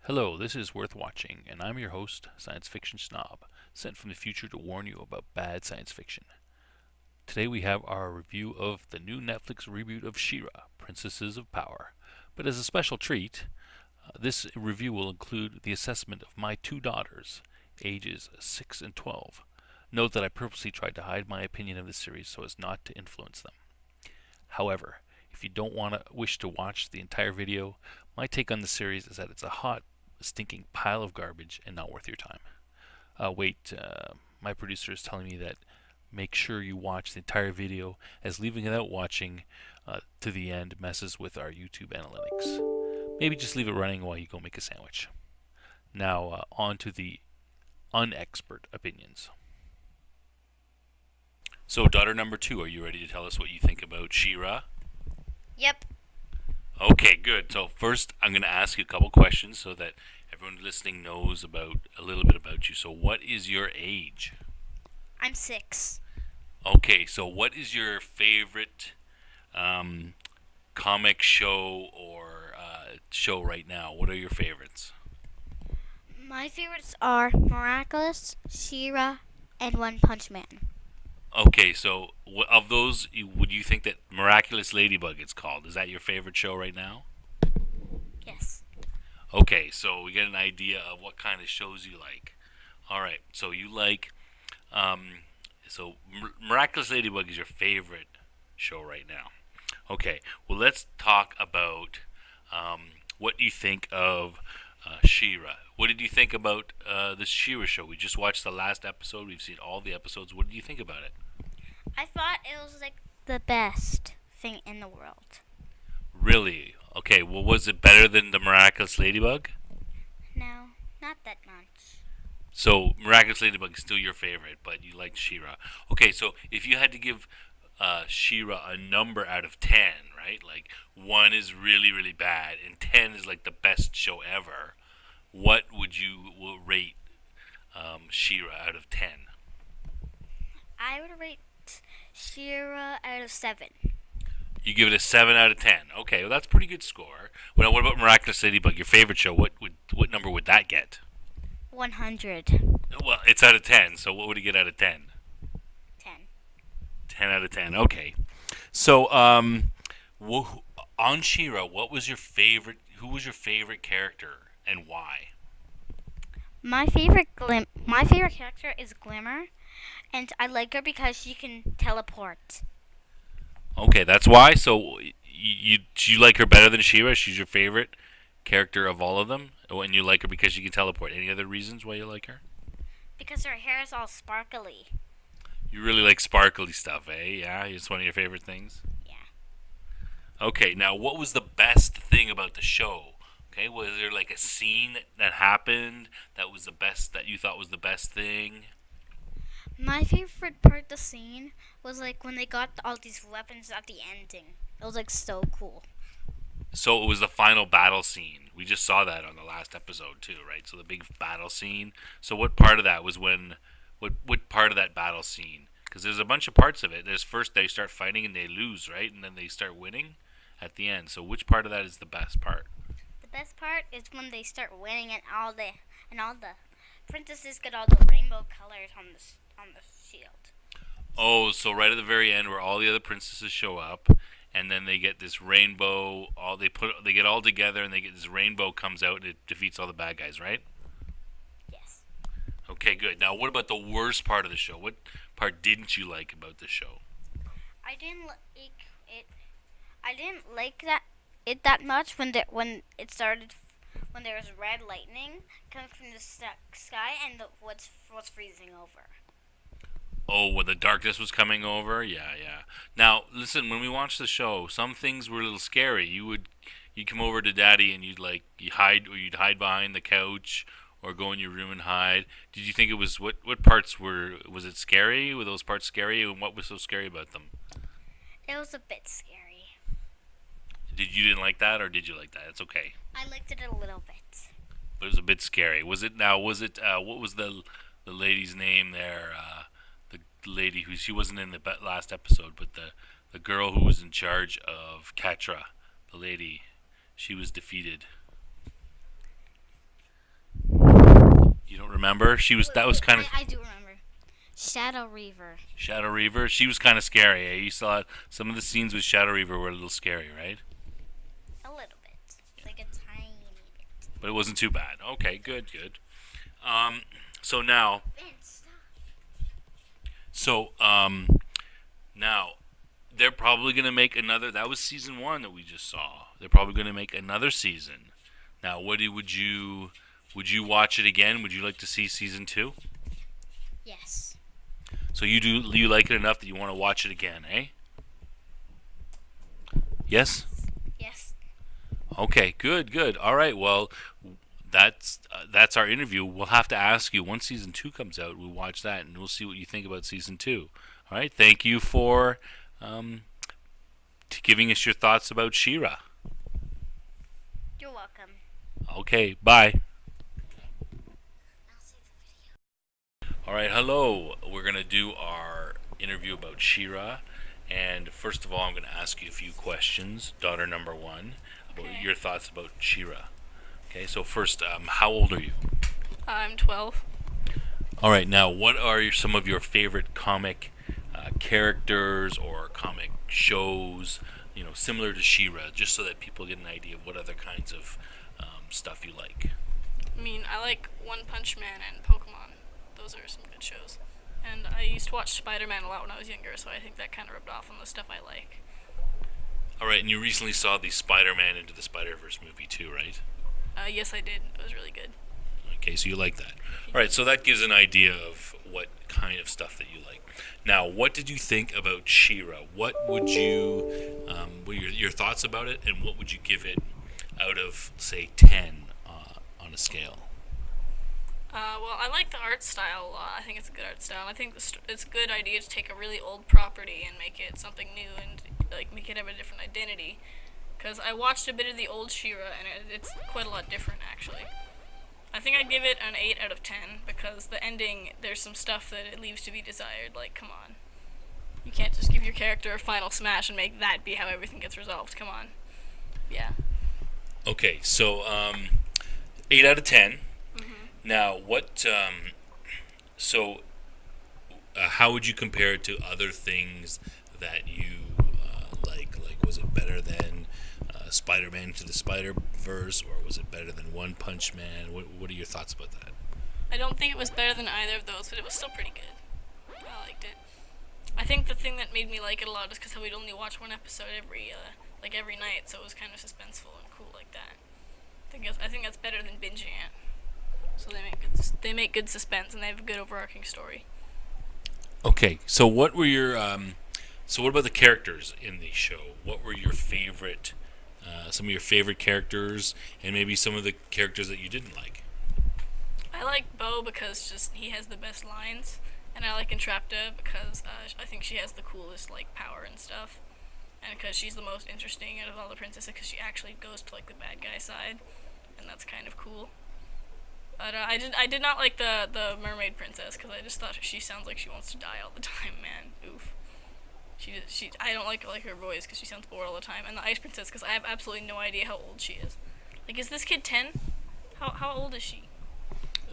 Hello, this is Worth Watching, and I'm your host, Science Fiction Snob, sent from the future to warn you about bad science fiction. Today we have our review of the new Netflix reboot of She-Ra, Princesses of Power. But as a special treat, this review will include the assessment of my two daughters, ages 6 and 12. Note that I purposely tried to hide my opinion of the series so as not to influence them. However, if you don't wish to watch the entire video, my take on the series is that it's a hot, stinking pile of garbage and not worth your time. My producer is telling me that make sure you watch the entire video, as leaving it out watching to the end messes with our YouTube analytics. Maybe just leave it running while you go make a sandwich. Now, on to the unexpert opinions. So, daughter number 2, are you ready to tell us what you think about She-Ra? Yep. Okay, good. So first, I'm going to ask you a couple questions so that everyone listening knows a little bit about you. So what is your age? I'm 6. Okay, so what is your favorite comic show or show right now? What are your favorites? My favorites are Miraculous, She-Ra, and One Punch Man. Okay, so of those, would you think that Miraculous Ladybug it's called? Is that your favorite show right now? Yes. Okay, so we get an idea of what kind of shows you like. All right, so you like, Miraculous Ladybug is your favorite show right now. Okay, well let's talk about what you think of She-Ra. What did you think about the She-Ra show? We just watched the last episode. We've seen all the episodes. What did you think about it? I thought it was like the best thing in the world. Really? Okay, well, was it better than the Miraculous Ladybug? No, not that much. So, Miraculous Ladybug is still your favorite, but you liked She-Ra. Okay, so if you had to give She-Ra a number out of 10, right? Like, 1 is really, really bad, and 10 is like the best show ever. What would you rate She-Ra out of 10? I would rate She-Ra out of 7. You give it a 7 out of 10. Okay, well that's a pretty good score. Well, what about Miraculous Ladybug, your favorite show? What number would that get? 100. Well, it's out of 10, so what would it get out of 10? 10. 10 out of 10. Okay. So, on She-Ra, what was your favorite? Who was your favorite character and why? My favorite character is Glimmer, and I like her because she can teleport. Okay, that's why. So, you like her better than She-Ra? She's your favorite character of all of them, and you like her because she can teleport. Any other reasons why you like her? Because her hair is all sparkly. You really like sparkly stuff, eh? Yeah, it's one of your favorite things? Yeah. Okay, now what was the best thing about the show? Okay, was there like a scene that happened that was the best, that you thought was the best thing? My favorite part of the scene was like when they got all these weapons at the ending. It was like so cool. So it was the final battle scene. We just saw that on the last episode too, right? So the big battle scene. So what part of that was when, what part of that battle scene? Because there's a bunch of parts of it. There's first they start fighting and they lose, right? And then they start winning at the end. So which part of that is the best part? The best part is when they start winning and all the princesses get all the rainbow colors on the shield. Oh, so right at the very end where all the other princesses show up, and then they get this rainbow. They get all together, and they get this rainbow comes out, and it defeats all the bad guys, right? Yes. Okay, good. Now, what about the worst part of the show? What part didn't you like about the show? I didn't like it. I didn't like that much when it started. When there was red lightning coming from the sky and the woods was freezing over. Oh, when the darkness was coming over? Yeah. Now, listen, when we watched the show, some things were a little scary. You'd come over to Daddy and you'd hide behind the couch or go in your room and hide. Did you think it was, what parts was it scary? Were those parts scary? And what was so scary about them? It was a bit scary. You didn't like that, or did you like that? It's okay. I liked it a little bit. But it was a bit scary. What was the lady's name there. The lady who she wasn't in the last episode, but the girl who was in charge of Katra, the lady, she was defeated. You don't remember? She was that was kind of I do remember. Shadow Reaver. Shadow Reaver. She was kind of scary. Eh? You saw some of the scenes with Shadow Reaver were a little scary, right? A little bit. Like a tiny bit. But it wasn't too bad. Okay, good, good. So now, Vince, so now they're probably gonna make another. That was season 1 that we just saw. They're probably gonna make another season. Now, would you watch it again? Would you like to see season 2? yes. So you like it enough that you want to watch it again, eh? Yes. Yes. Okay, good, good. All right, well, that's our interview. We'll have to ask you once season 2 comes out. We'll watch that and we'll see what you think about season 2. All right, thank you for giving us your thoughts about She-Ra. You're welcome. Okay, bye. I'll save the video. All right, hello. We're gonna do our interview about She-Ra, and first of all, I'm gonna ask you a few questions, daughter number 1, about Okay. your thoughts about She-Ra. Okay, so first, how old are you? I'm 12. All right, now what are some of your favorite comic characters or comic shows, similar to She-Ra, just so that people get an idea of what other kinds of stuff you like? I mean, I like One Punch Man and Pokemon. Those are some good shows. And I used to watch Spider-Man a lot when I was younger, so I think that kind of rubbed off on the stuff I like. All right, and you recently saw the Spider-Man Into the Spider-Verse movie too, right? Yes, I did. It was really good. Okay, so you like that. All right, so that gives an idea of what kind of stuff that you like. Now, what did you think about She-Ra? What would you, what are your thoughts about it, and what would you give it out of, say, 10 on a scale? Well, I like the art style a lot. I think it's a good art style. I think it's a good idea to take a really old property and make it something new and make it have a different identity. Because I watched a bit of the old She-Ra and it's quite a lot different actually. I think I'd give it an 8 out of 10 because the ending, there's some stuff that it leaves to be desired. Like, come on. You can't just give your character a final smash and make that be how everything gets resolved. Come on. Yeah. Okay, so 8 out of 10. Mm-hmm. Now, how would you compare it to other things that you like? Like, was it better than Spider-Man Into the Spider-Verse, or was it better than One Punch Man? What are your thoughts about that? I don't think it was better than either of those, but it was still pretty good. I liked it. I think the thing that made me like it a lot is because we'd only watch one episode every night, so it was kind of suspenseful and cool like that. I think that's better than binging it. So they make good suspense and they have a good overarching story. Okay, so what were your what about the characters in the show? What were your favorite, some of your favorite characters, and maybe some of the characters that you didn't like? I like Bo because he has the best lines, and I like Entrapta because I think she has the coolest power and stuff, and because she's the most interesting out of all the princesses because she actually goes to the bad guy side, and that's kind of cool. But I did not like the mermaid princess because I just thought she sounds like she wants to die all the time, man. Oof. I don't like her voice because she sounds bored all the time. And the ice princess because I have absolutely no idea how old she is. Is this kid 10? How old is she?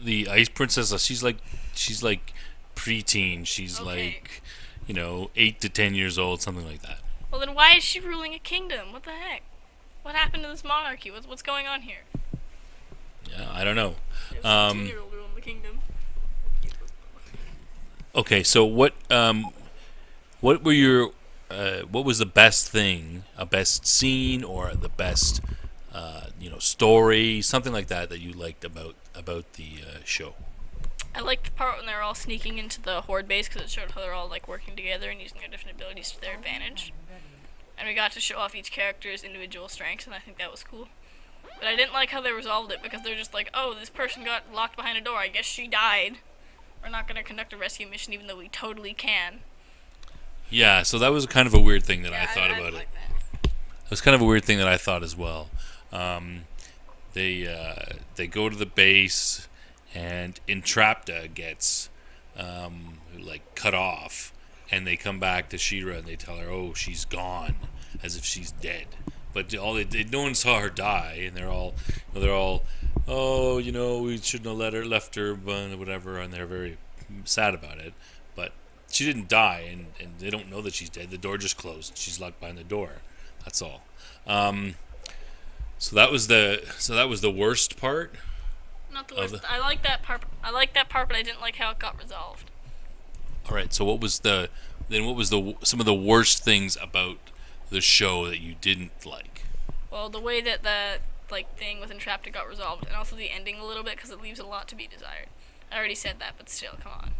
The ice princess, she's like preteen. She's Okay. 8 to 10 years old, something like that. Well, then why is she ruling a kingdom? What the heck? What happened to this monarchy? What's going on here? Yeah, I don't know. There's a 10-year-old ruling the kingdom. Okay, so what were your what was the best thing, a best scene, or the best story, something like that you liked about the show? I liked the part when they were all sneaking into the Horde base because it showed how they're all working together and using their different abilities to their advantage. And we got to show off each character's individual strengths, and I think that was cool. But I didn't like how they resolved it because they're just oh, this person got locked behind a door. I guess she died. We're not going to conduct a rescue mission even though we totally can. Yeah, so that was kind of a weird thing that Yeah, I thought didn't about it. like that. It was kind of a weird thing that I thought as well. They go to the base, and Entrapta gets like cut off, and they come back to She-Ra and they tell her, "Oh, she's gone," as if she's dead. But no one saw her die, and they're all, "Oh, we shouldn't have left her, but whatever," and they're very sad about it. But she didn't die, and they don't know that she's dead. The door just closed. She's locked behind the door. That's all. So that was the worst part. Not the worst. I like that part. But I didn't like how it got resolved. All right. So what was some of the worst things about the show that you didn't like? Well, the way that the thing with Entrapta got resolved, and also the ending a little bit, because it leaves a lot to be desired. I already said that, but still, come on.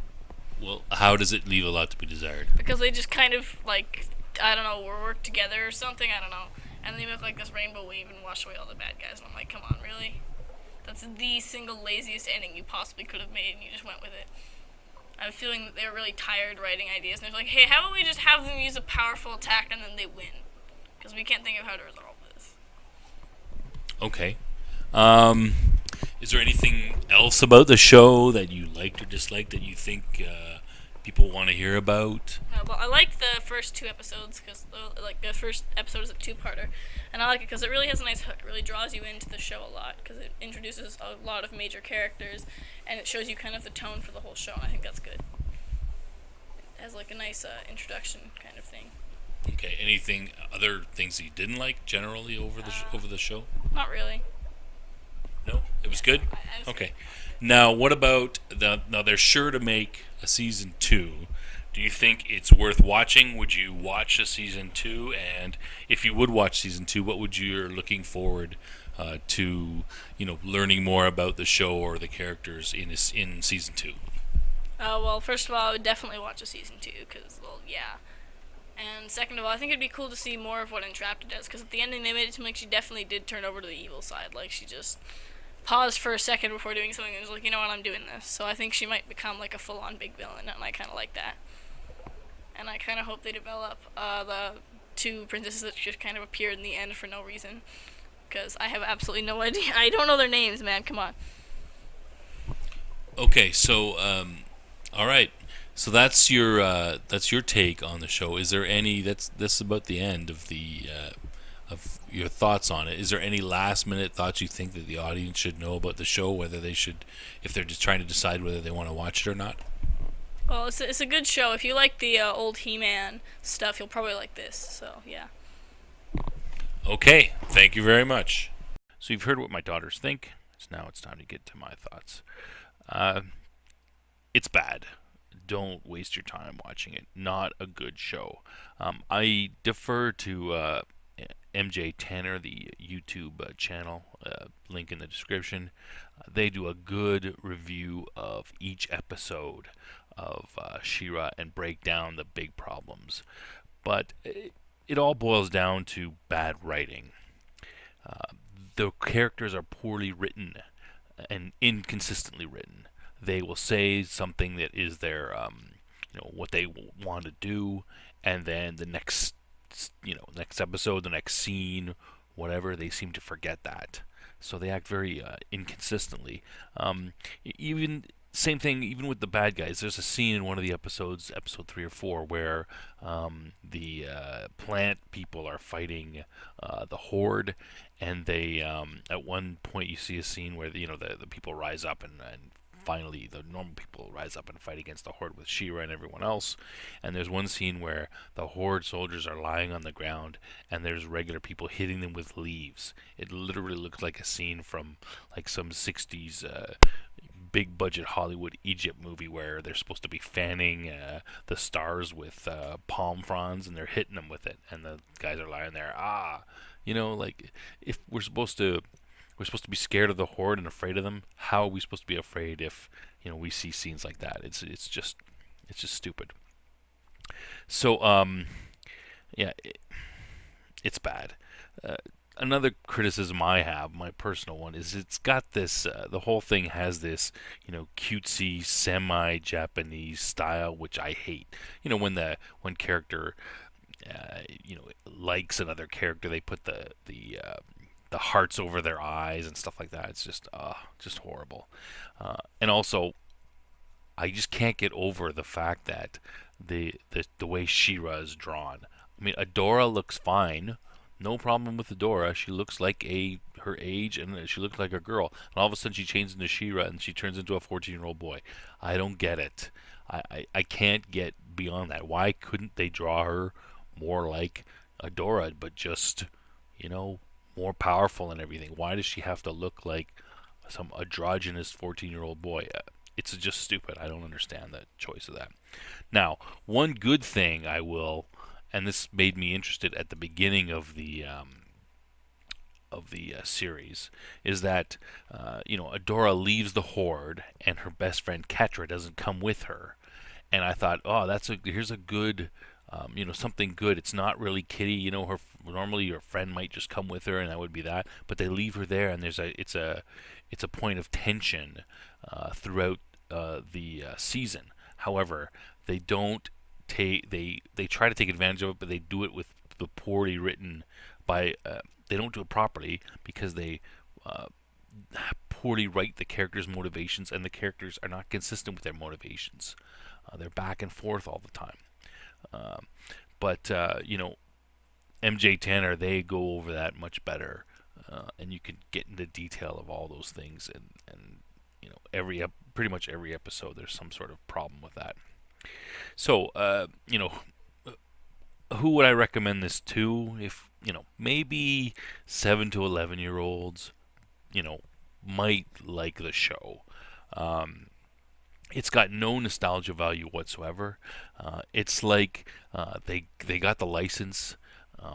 Well, how does it leave a lot to be desired? Because they just kind of I don't know, work together or something. I don't know. And they make this rainbow wave and wash away all the bad guys. And I'm like, come on, really? That's the single laziest ending you possibly could have made, and you just went with it. I have a feeling that they were really tired writing ideas, and they're like, hey, how about we just have them use a powerful attack and then they win? Because we can't think of how to resolve this. Okay. Is there anything else about the show that you liked or disliked that you think people want to hear about? Well, I liked the first 2 episodes because the first episode is a 2-parter, and I like it because it really has a nice hook. It really draws you into the show a lot because it introduces a lot of major characters, and it shows you kind of the tone for the whole show, and I think that's good. It has a nice introduction kind of thing. Okay. Other things that you didn't like generally over the show? Not really. No, it was good. Okay. Now, what about now? They're sure to make a season 2. Do you think it's worth watching? Would you watch a season 2? And if you would watch season 2, what would you're looking forward to? Learning more about the show or the characters in season 2. Well, first of all, I would definitely watch a season 2 because, well, yeah. And second of all, I think it'd be cool to see more of what Entrapta does because at the ending they made it seem like she definitely did turn over to the evil side. Like she just paused for a second before doing something and was like, you know what, I'm doing this. So I think she might become a full-on big villain, and I kind of like that. And I kind of hope they develop the 2 princesses that just kind of appeared in the end for no reason. Because I have absolutely no idea. I don't know their names, man. Come on. Okay, so all right. So that's your take on the show. Is there any? That's about the end of the of your thoughts on it. Is there any last minute thoughts you think that the audience should know about the show? Whether they should, if they're just trying to decide whether they want to watch it or not. Well, it's a good show. If you like the old He-Man stuff, you'll probably like this. So yeah. Okay, thank you very much. So you've heard what my daughters think. So now it's time to get to my thoughts. It's bad. Don't waste your time watching it. Not a good show. I defer to MJ Tanner, the YouTube channel, link in the description. They do a good review of each episode of She-Ra and break down the big problems. But it all boils down to bad writing. The characters are poorly written and inconsistently written. They will say something that is their, what they want to do, and then the next episode, the next scene, whatever, they seem to forget that. So they act very inconsistently. Even same thing, even with the bad guys. There's a scene in one of the episodes, episode 3 or 4, where the plant people are fighting the Horde, and they at one point you see a scene where the people rise up and finally the normal people rise up and fight against the Horde with She-Ra and everyone else. And there's one scene where the Horde soldiers are lying on the ground and there's regular people hitting them with leaves. It literally looks like a scene from some 60s big budget Hollywood Egypt movie where they're supposed to be fanning the stars with palm fronds, and they're hitting them with it, and the guys are lying there. If we're supposed to be scared of the Horde and afraid of them, how are we supposed to be afraid if we see scenes like that? It's just stupid. So it's bad. Another criticism I have, my personal one, is it's got this, the whole thing has this, cutesy, semi-Japanese style, which I hate. When one character, likes another character, they put the the hearts over their eyes and stuff like that. It's just horrible. And also, I just can't get over the fact that the way She-Ra is drawn. I mean, Adora looks fine. No problem with Adora. She looks like her age, and she looks like a girl. And all of a sudden, she changes into She-Ra, and she turns into a 14-year-old boy. I don't get it. I can't get beyond that. Why couldn't they draw her more like Adora, but just, more powerful and everything? Why does she have to look like some androgynous 14-year-old boy? It's just stupid. I don't understand the choice of that. Now, one good thing I will, and this made me interested at the beginning of the series, is that Adora leaves the Horde, and her best friend Ketra doesn't come with her. And I thought, oh, here's a good, something good. It's not really Kitty. Normally your friend might just come with her, and that would be that. But they leave her there, and it's a point of tension throughout the season. However, they don't they try to take advantage of it, but they do it with the poorly written by. They don't do it properly because they poorly write the characters' motivations, and the characters are not consistent with their motivations. They're back and forth all the time. But MJ Tanner, they go over that much better, and you can get into detail of all those things, and pretty much every episode there's some sort of problem with that. So who would I recommend this to? If maybe 7 to 11-year-olds, might like the show. It's got no nostalgia value whatsoever. It's like they got the license.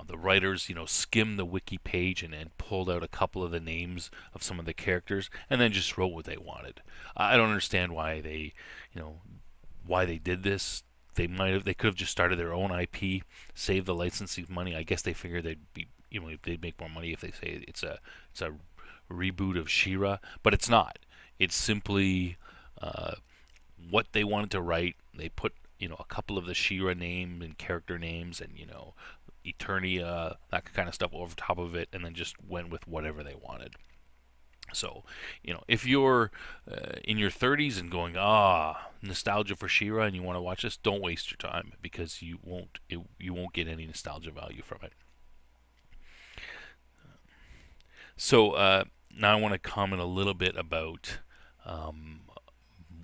The writers, skimmed the wiki page and pulled out a couple of the names of some of the characters, and then just wrote what they wanted. I don't understand why they did this. They could have just started their own IP, saved the licensing money. I guess they figured they'd make more money if they say it's a reboot of She-Ra, but it's not. It's simply what they wanted to write. They put a couple of the She-Ra name and character names and Eternia, that kind of stuff over top of it, and then just went with whatever they wanted. So, if you're in your 30s and going, nostalgia for She-Ra, and you want to watch this, don't waste your time, because you won't get any nostalgia value from it. So now I want to comment a little bit about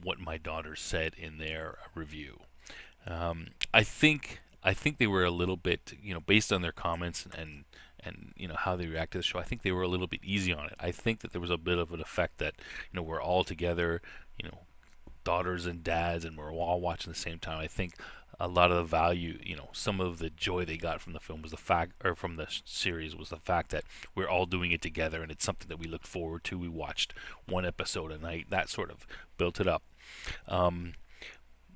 what my daughters said in their review. I think they were a little bit, based on their comments and how they react to the show, I think they were a little bit easy on it. I think that there was a bit of an effect that we're all together, daughters and dads, and we're all watching at the same time. I think a lot of the value, some of the joy they got from the film was from the series was the fact that we're all doing it together, and it's something that we looked forward to. We watched one episode a night. That sort of built it up.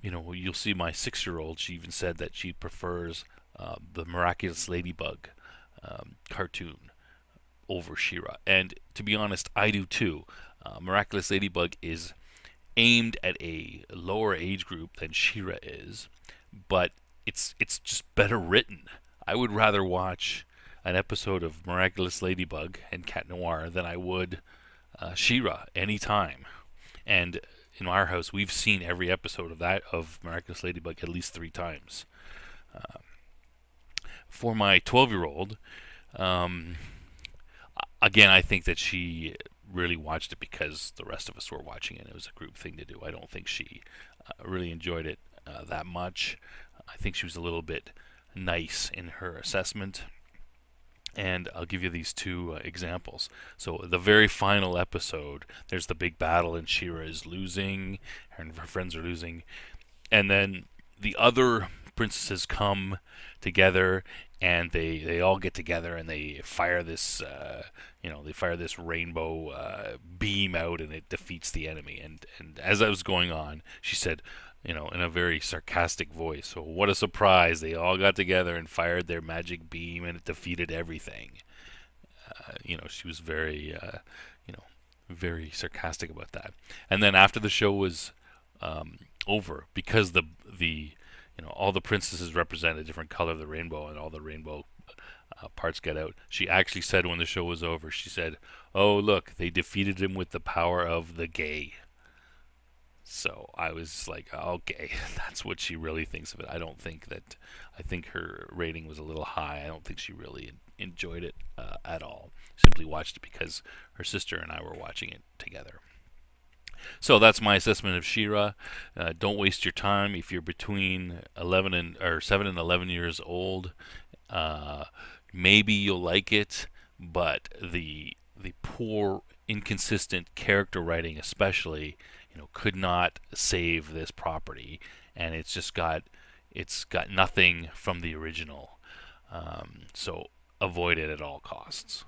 You'll see my 6-year-old. She even said that she prefers the Miraculous Ladybug cartoon over She-Ra, and to be honest, I do too. Miraculous Ladybug is aimed at a lower age group than She-Ra is, but it's just better written. I would rather watch an episode of Miraculous Ladybug and Cat Noir than I would She-Ra anytime. And in our house, we've seen every episode of Miraculous Ladybug at least 3 times. For my 12-year-old, again, I think that she really watched it because the rest of us were watching it. It was a group thing to do. I don't think she really enjoyed it that much. I think she was a little bit nice in her assessment. And I'll give you these 2 examples. So the very final episode, there's the big battle, and She-Ra is losing, and her friends are losing. And then the other princesses come together, and they all get together, and they fire this rainbow beam out, and it defeats the enemy. And as that was going on, she said, in a very sarcastic voice, "So what a surprise! They all got together and fired their magic beam, and it defeated everything." She was very, very sarcastic about that. And then after the show was over, because all the princesses represent a different color of the rainbow, and all the rainbow parts get out. She actually said when the show was over, she said, "Oh look, they defeated him with the power of the gay." So I was like, okay, that's what she really thinks of it. I think her rating was a little high. I don't think she really enjoyed it at all. Simply watched it because her sister and I were watching it together. So that's my assessment of She-Ra. Don't waste your time if you're between 11 and or 7 and 11 years old. Uh, Maybe you'll like it, but the poor, inconsistent character writing, especially, could not save this property, and it's got nothing from the original. So avoid it at all costs.